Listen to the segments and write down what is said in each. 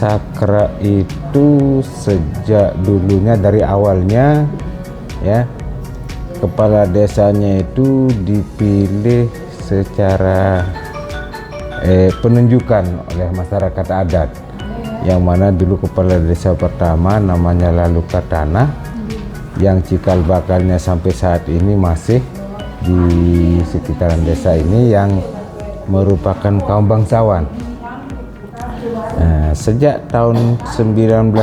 Sakra itu sejak dulunya dari awalnya ya, kepala desanya itu dipilih secara penunjukan oleh masyarakat adat, yang mana dulu kepala desa pertama namanya Laluka Tanah, yang cikal bakalnya sampai saat ini masih di sekitaran desa ini, yang merupakan kaum bangsawan. Sejak tahun 1935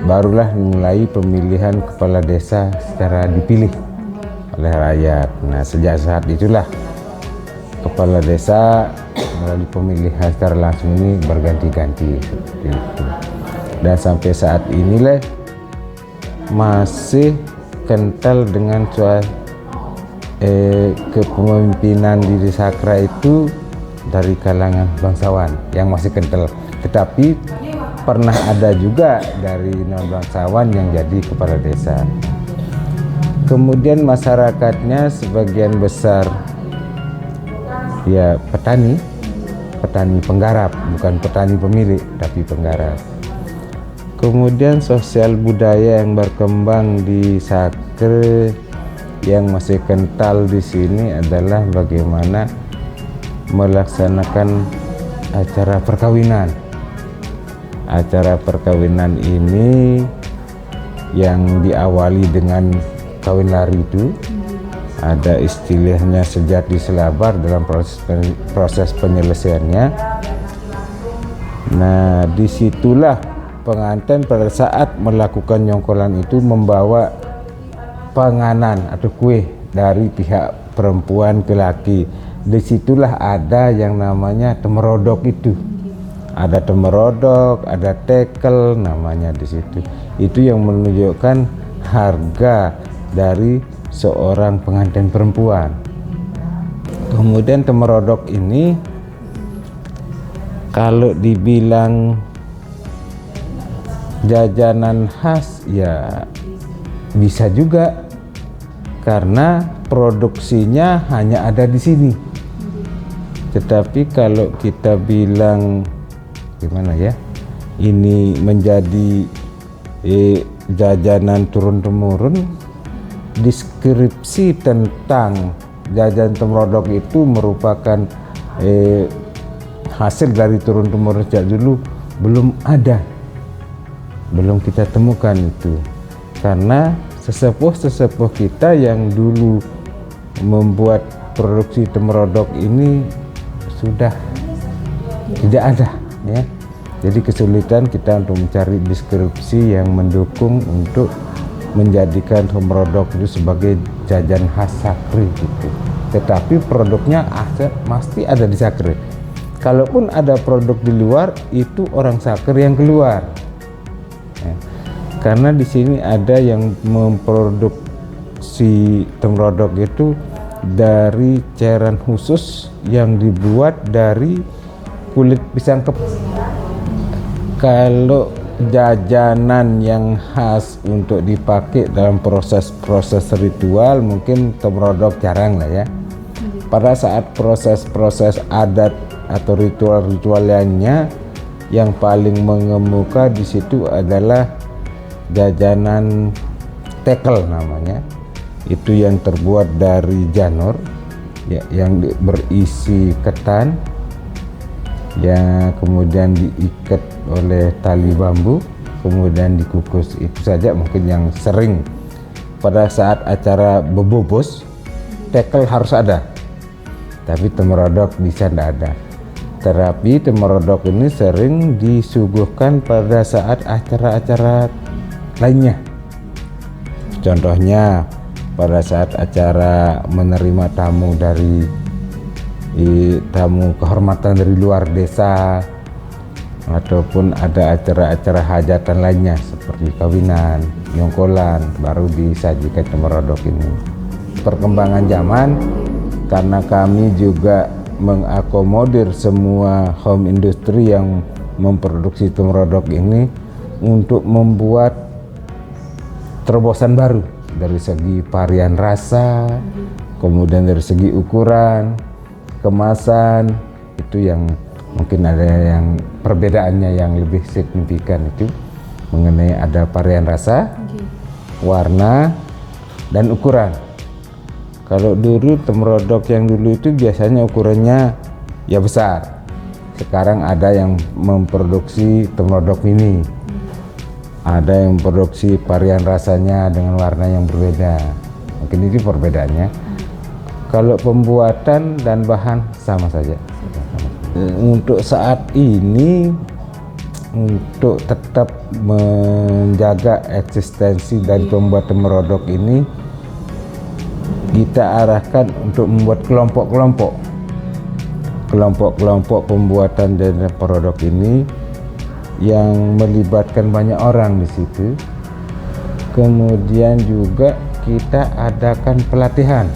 barulah mulai pemilihan kepala desa secara dipilih oleh rakyat. Nah, sejak saat itulah kepala desa melalui pemilihan secara langsung ini berganti-ganti seperti itu. Dan sampai saat inilah masih kental dengan kepemimpinan di Sakra itu dari kalangan bangsawan yang masih kental, tetapi pernah ada juga dari non bangsawan yang jadi kepala desa. Kemudian masyarakatnya sebagian besar ya petani penggarap, bukan petani pemilik tapi penggarap. Kemudian sosial budaya yang berkembang di Sakra yang masih kental di sini adalah bagaimana melaksanakan acara perkawinan. Acara perkawinan ini yang diawali dengan kawin lari itu ada istilahnya sejati selabar dalam proses penyelesaiannya. Nah, disitulah pengantin pada saat melakukan nyongkolan itu membawa penganan atau kue dari pihak perempuan ke laki. Disitulah ada yang namanya temerodok itu. Ada temerodok, ada tekel namanya di situ. Itu yang menunjukkan harga dari seorang pengantin perempuan. Kemudian temerodok ini kalau dibilang jajanan khas ya bisa juga, karena produksinya hanya ada di sini. Tetapi kalau kita bilang gimana ya, ini menjadi jajanan turun-temurun, deskripsi tentang jajan temerodok itu merupakan hasil dari turun-temurun sejak dulu belum ada, belum kita temukan itu, karena sesepuh kita yang dulu membuat produksi temerodok ini sudah tidak ada ya. Jadi kesulitan kita untuk mencari deskripsi yang mendukung untuk menjadikan temerodok itu sebagai jajan khas Sakra gitu. Tetapi produknya pasti ada di Sakra. Kalaupun ada produk di luar, itu orang Sakra yang keluar ya. Karena di sini ada yang memproduksi temerodok itu dari cairan khusus yang dibuat dari kulit pisang kepal. Kalau jajanan yang khas untuk dipakai dalam proses ritual mungkin temerodok jarang lah ya. Pada saat proses adat atau ritual lainnya, yang paling mengemuka di situ adalah jajanan tekel namanya. Itu yang terbuat dari janur ya, yang berisi ketan ya, kemudian diikat oleh tali bambu, kemudian dikukus. Itu saja mungkin yang sering pada saat acara bebobos. Tekel harus ada, tapi temerodok bisa tidak ada. Tetapi temerodok ini sering disuguhkan pada saat acara-acara lainnya. Contohnya pada saat acara menerima tamu tamu kehormatan dari luar desa, ataupun ada acara-acara hajatan lainnya seperti kawinan, nyongkolan, baru disajikan temerodok ini. Perkembangan zaman, karena kami juga mengakomodir semua home industry yang memproduksi temerodok ini untuk membuat terobosan baru dari segi varian rasa, kemudian dari segi ukuran, kemasan, itu yang Mungkin ada yang perbedaannya yang lebih signifikan itu mengenai ada varian rasa, warna, dan ukuran. Kalau dulu temrodok yang dulu itu biasanya ukurannya ya besar. Sekarang ada yang memproduksi temrodok mini, ada yang memproduksi varian rasanya dengan warna yang berbeda. Mungkin itu perbedaannya. Kalau pembuatan dan bahan sama saja. Untuk saat ini, untuk tetap menjaga eksistensi dari pembuat temrodok ini, kita arahkan untuk membuat kelompok-kelompok pembuatan dan produk ini yang melibatkan banyak orang di situ. Kemudian juga kita adakan pelatihan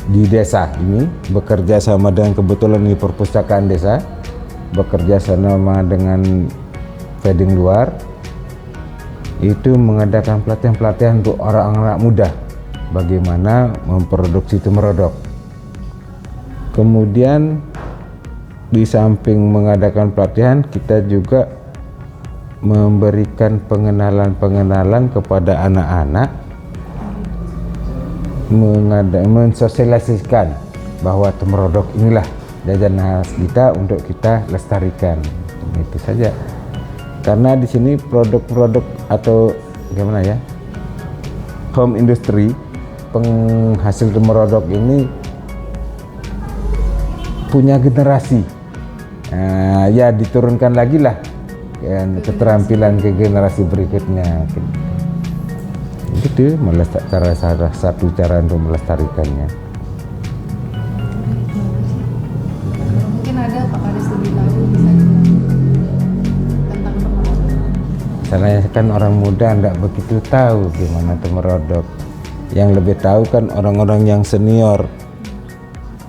di desa ini, bekerja sama dengan, kebetulan di perpustakaan desa, bekerja sama dengan Feeding Luar, itu mengadakan pelatihan-pelatihan untuk orang-orang muda bagaimana memproduksi temrodok. Kemudian di samping mengadakan pelatihan, kita juga memberikan pengenalan kepada anak-anak, mensosialisasikan bahwa temrodok inilah jajanan khas kita untuk kita lestarikan. Itu saja. Karena di sini produk-produk atau gimana ya, home industry penghasil temrodok ini punya generasi. Ya diturunkan lagi lah keterampilan ke generasi berikutnya. Itu salah satu cara untuk melestarikannya. Mungkin ada Pak Kades lebih tahu, bisa tentang temrodok. Soalnya kan orang muda enggak begitu tahu gimana temrodok. Yang lebih tahu kan orang-orang yang senior.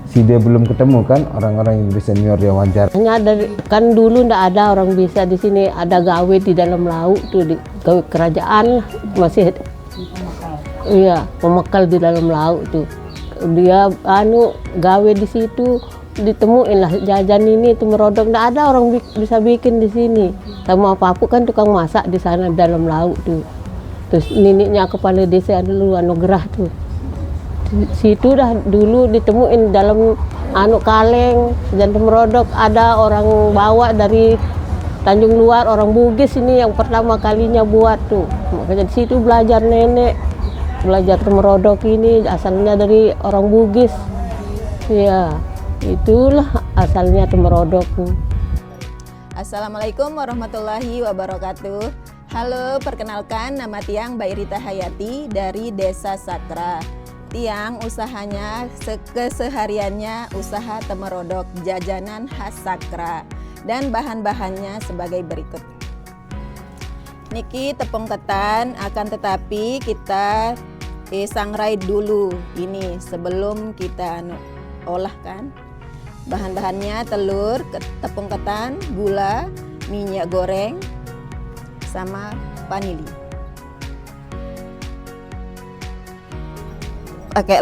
Si dia belum ketemu kan orang-orang yang lebih senior yang wajar. Hanya ada, kan dulu ndak ada orang bisa di sini, ada gawe di dalam laut tuh, di gawe kerajaan masih. Iya, pemekal di dalam laut tuh. Dia gawe di situ, ditemuin lah jajan ini temrodok. Nggak ada orang bisa bikin di sini. Sama papu kan tukang masak di sana dalam laut tuh. Terus neneknya kepala desa dulu Anugerah tuh. Situ dah dulu ditemuin dalam kaleng dan temrodok. Ada orang bawa dari Tanjung Luar, orang Bugis ini yang pertama kalinya buat tuh. Makanya di situ belajar nenek, belajar temrodok ini asalnya dari orang Bugis. Ya, itulah asalnya temrodok. Assalamualaikum warahmatullahi wabarakatuh. Halo, perkenalkan nama Tiang Mbak Irita Hayati dari Desa Sakra. Tiang usahanya kesehariannya usaha temrodok jajanan khas Sakra dan bahan-bahannya sebagai berikut. Niki tepung ketan, akan tetapi kita sangrai dulu ini sebelum kita olah kan. Bahan-bahannya telur, tepung ketan, gula, minyak goreng, sama vanili.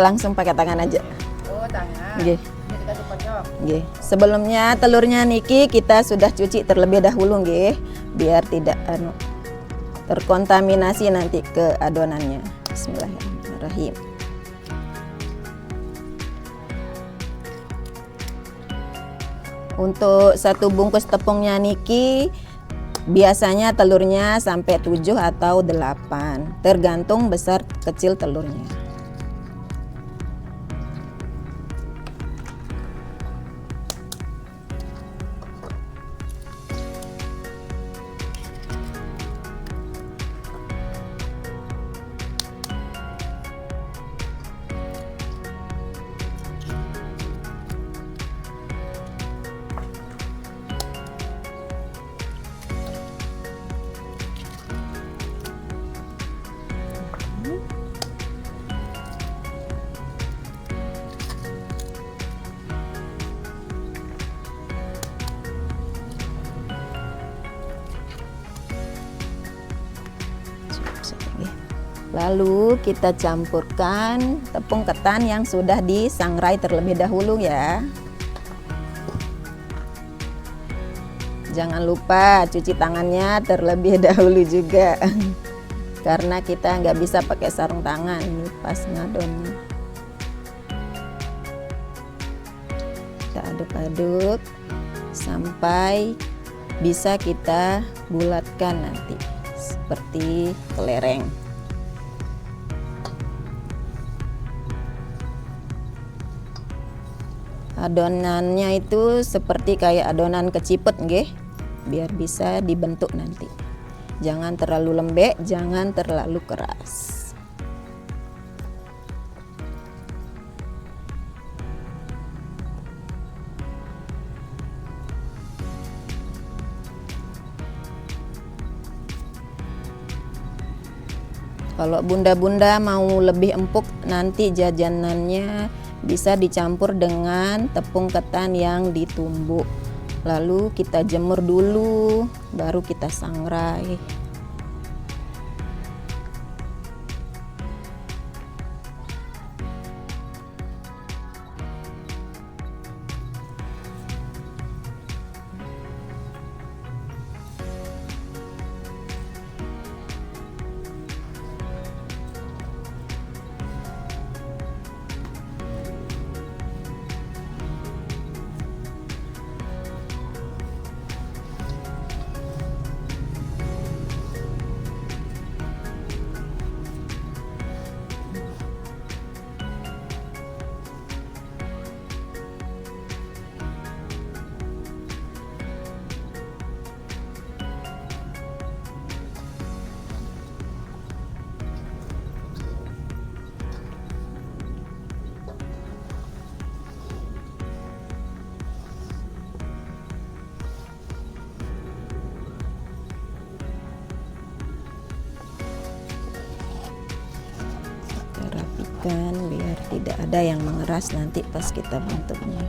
Langsung pakai tangan aja. Oh, tangan. Oke. Jadi kita kocok. Nggih. Sebelumnya telurnya niki kita sudah cuci terlebih dahulu nggih, biar tidak terkontaminasi nanti ke adonannya. Bismillahirrahmanirrahim. Untuk satu bungkus tepungnya niki biasanya telurnya sampai 7 atau 8, tergantung besar kecil telurnya. Lalu kita campurkan tepung ketan yang sudah disangrai terlebih dahulu ya. Jangan lupa cuci tangannya terlebih dahulu juga karena kita nggak bisa pakai sarung tangan pas ngadonnya. Kita aduk-aduk sampai bisa kita bulatkan nanti seperti kelereng. Adonannya itu seperti kayak adonan kecipet nggih, biar bisa dibentuk nanti. Jangan terlalu lembek, jangan terlalu keras. Kalau bunda-bunda mau lebih empuk, nanti jajanannya bisa dicampur dengan tepung ketan yang ditumbuk. Lalu kita jemur dulu, baru kita sangrai. Rapikan biar tidak ada yang mengeras nanti pas kita bentuknya.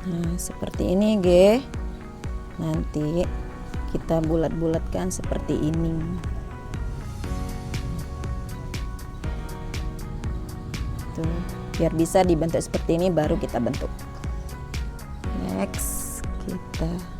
Nah, seperti ini, Ge. Nanti kita bulat-bulatkan seperti ini. Tuh, biar bisa dibentuk seperti ini baru kita bentuk. Next, kita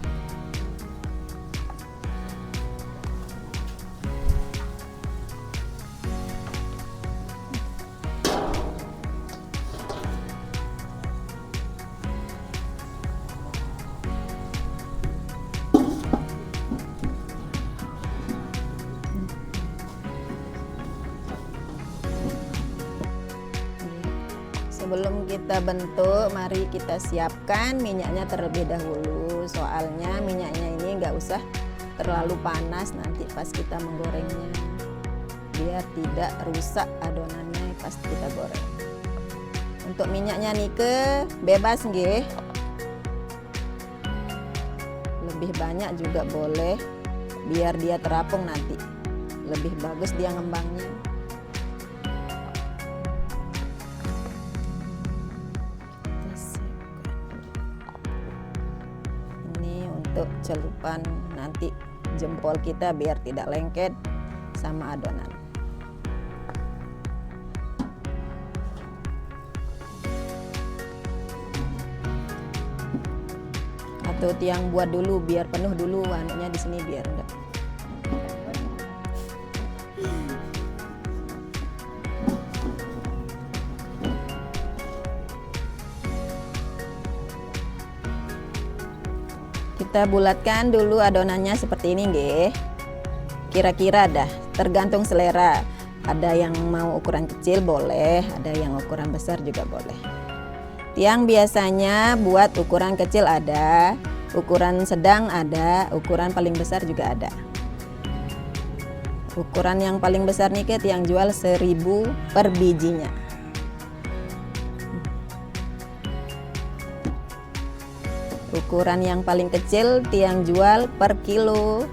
sebelum kita bentuk, mari kita siapkan minyaknya terlebih dahulu. Soalnya minyaknya ini nggak usah terlalu panas nanti pas kita menggorengnya, biar tidak rusak adonannya pas kita goreng. Untuk minyaknya nike bebas nggih, lebih banyak juga boleh, biar dia terapung nanti, lebih bagus dia ngembangnya. Untuk celupan nanti jempol kita biar tidak lengket sama adonan. Atau tiang buat dulu biar penuh dulu anunya di sini biar enggak. Kita bulatkan dulu adonannya seperti ini nggih. Kira-kira dah, tergantung selera. Ada yang mau ukuran kecil boleh, ada yang ukuran besar juga boleh. Tiang biasanya buat ukuran kecil ada, ukuran sedang ada, ukuran paling besar juga ada. Ukuran yang paling besar nih ke tiang jual 1.000 per bijinya. Ukuran yang paling kecil tiang jual per kilo.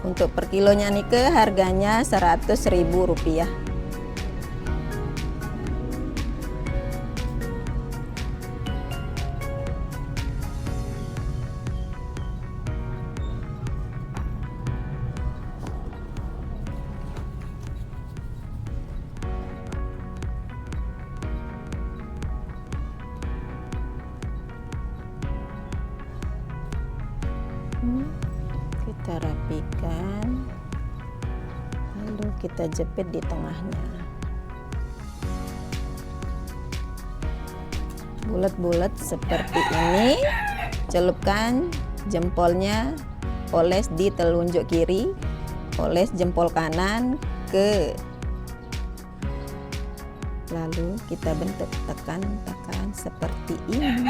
Untuk per kilonya nih ke harganya Rp100.000. Kita rapikan, lalu kita jepit di tengahnya, bulat-bulat seperti ini. Celupkan jempolnya, oles di telunjuk kiri, oles jempol kanan ke, lalu kita bentuk, tekan seperti ini.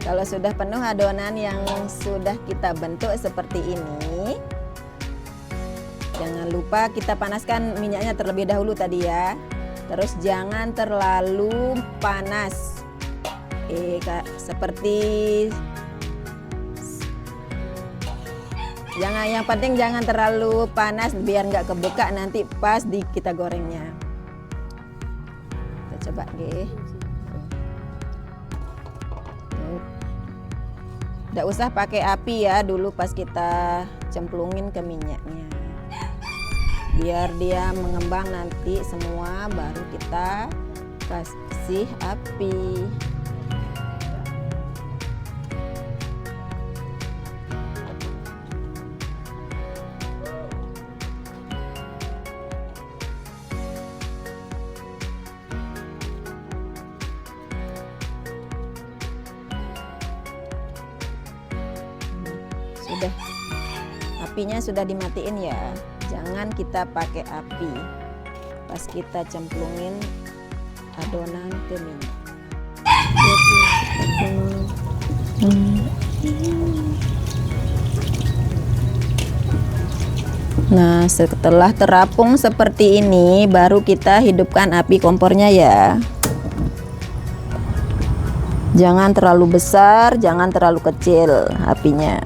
Kalau sudah penuh adonan yang sudah kita bentuk seperti ini, jangan lupa kita panaskan minyaknya terlebih dahulu tadi ya. Terus jangan terlalu panas. Seperti yang penting jangan terlalu panas biar nggak kebuka nanti pas di kita gorengnya. Kita coba deh. Nggak usah pakai api ya dulu pas kita cemplungin ke minyaknya. Biar dia mengembang nanti semua baru kita kasih api. Sudah, apinya sudah dimatiin ya, jangan kita pakai api pas kita cemplungin adonan ke minyak. Nah, setelah terapung seperti ini baru kita hidupkan api kompornya ya. Jangan terlalu besar, jangan terlalu kecil apinya,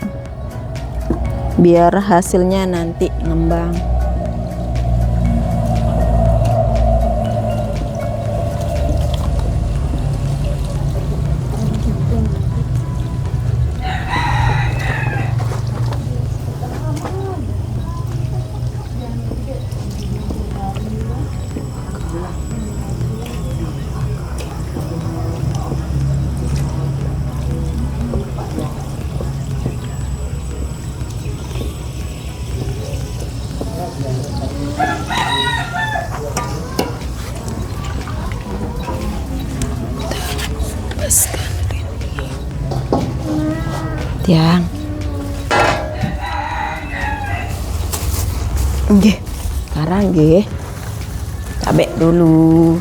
biar hasilnya nanti ngembang. Tiang. Nggih, sekarang nggih. Cabai dulu.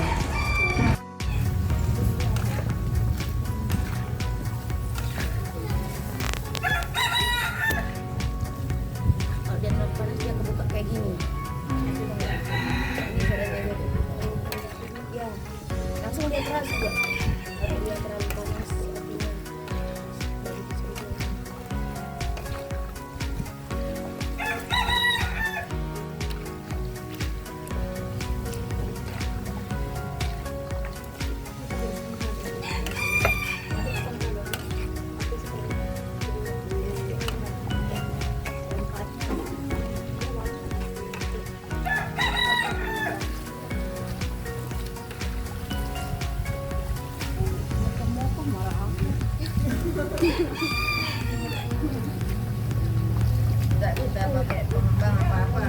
Tidak kita pakai pengembang apa-apa.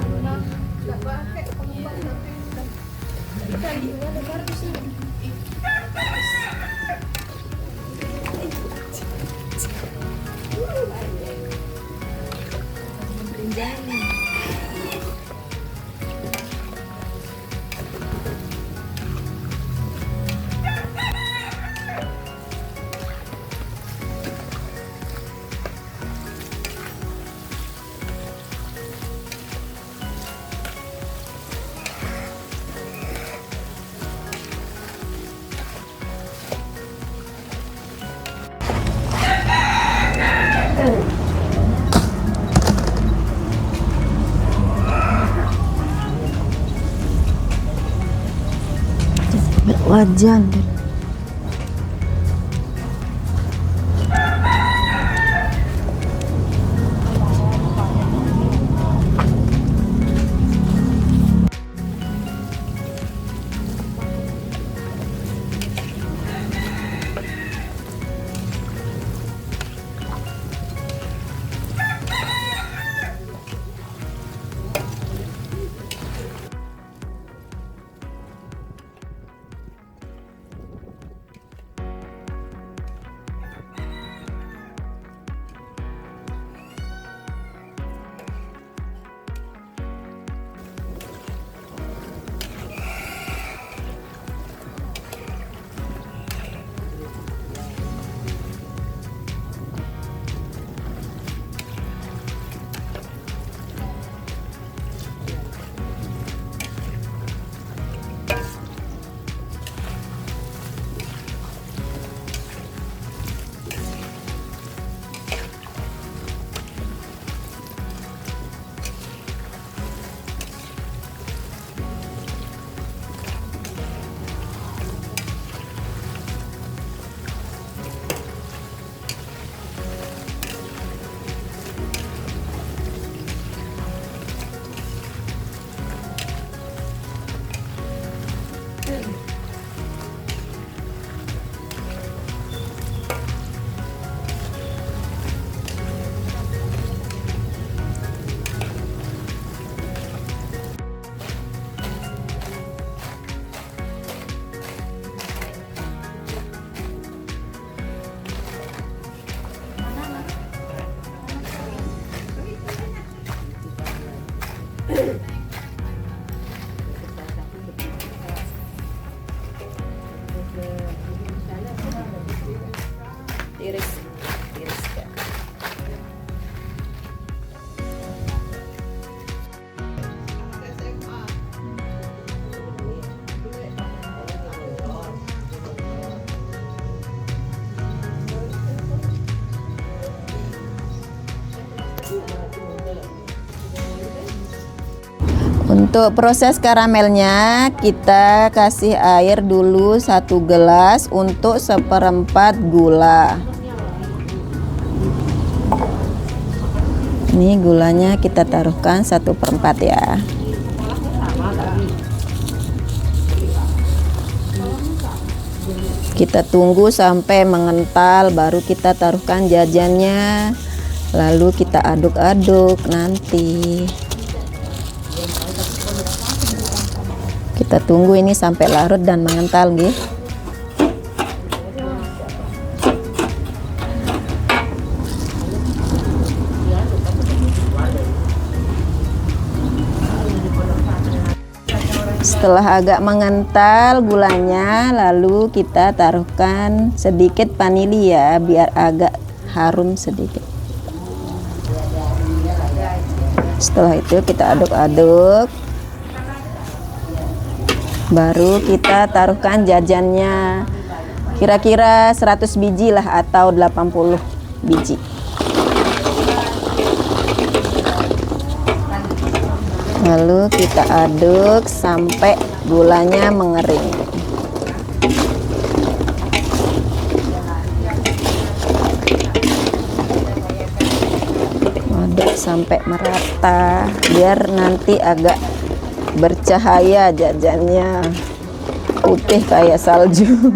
Wajan. Untuk proses karamelnya, kita kasih air dulu 1 gelas untuk 1/4 gula. Ini gulanya kita taruhkan 1/4 ya. Kita tunggu sampai mengental, baru kita taruhkan jajannya, lalu kita aduk-aduk nanti. Kita tunggu ini sampai larut dan mengental, nggih. Setelah agak mengental gulanya, lalu kita taruhkan sedikit vanili ya, biar agak harum sedikit. Setelah itu kita aduk-aduk. Baru kita taruhkan jajannya, kira-kira 100 biji lah atau 80 biji. Lalu kita aduk sampai gulanya mengering. Aduk sampai merata, biar nanti agak bercahaya jajannya, putih kayak salju.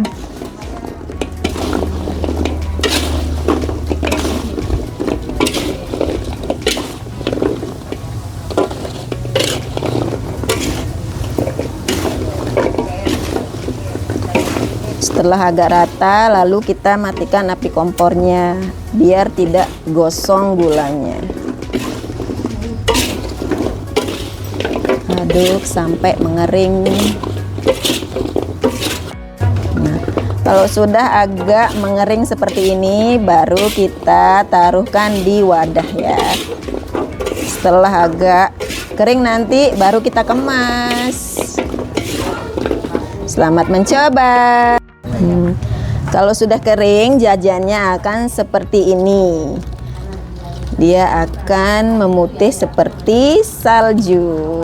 Setelah agak rata, lalu kita matikan api kompornya biar tidak gosong gulanya. Aduk sampai mengering. Nah, kalau sudah agak mengering seperti ini, baru kita taruhkan di wadah ya. Setelah agak kering nanti baru kita kemas. Selamat mencoba. Kalau sudah kering, jajannya akan seperti ini. Dia akan memutih seperti salju.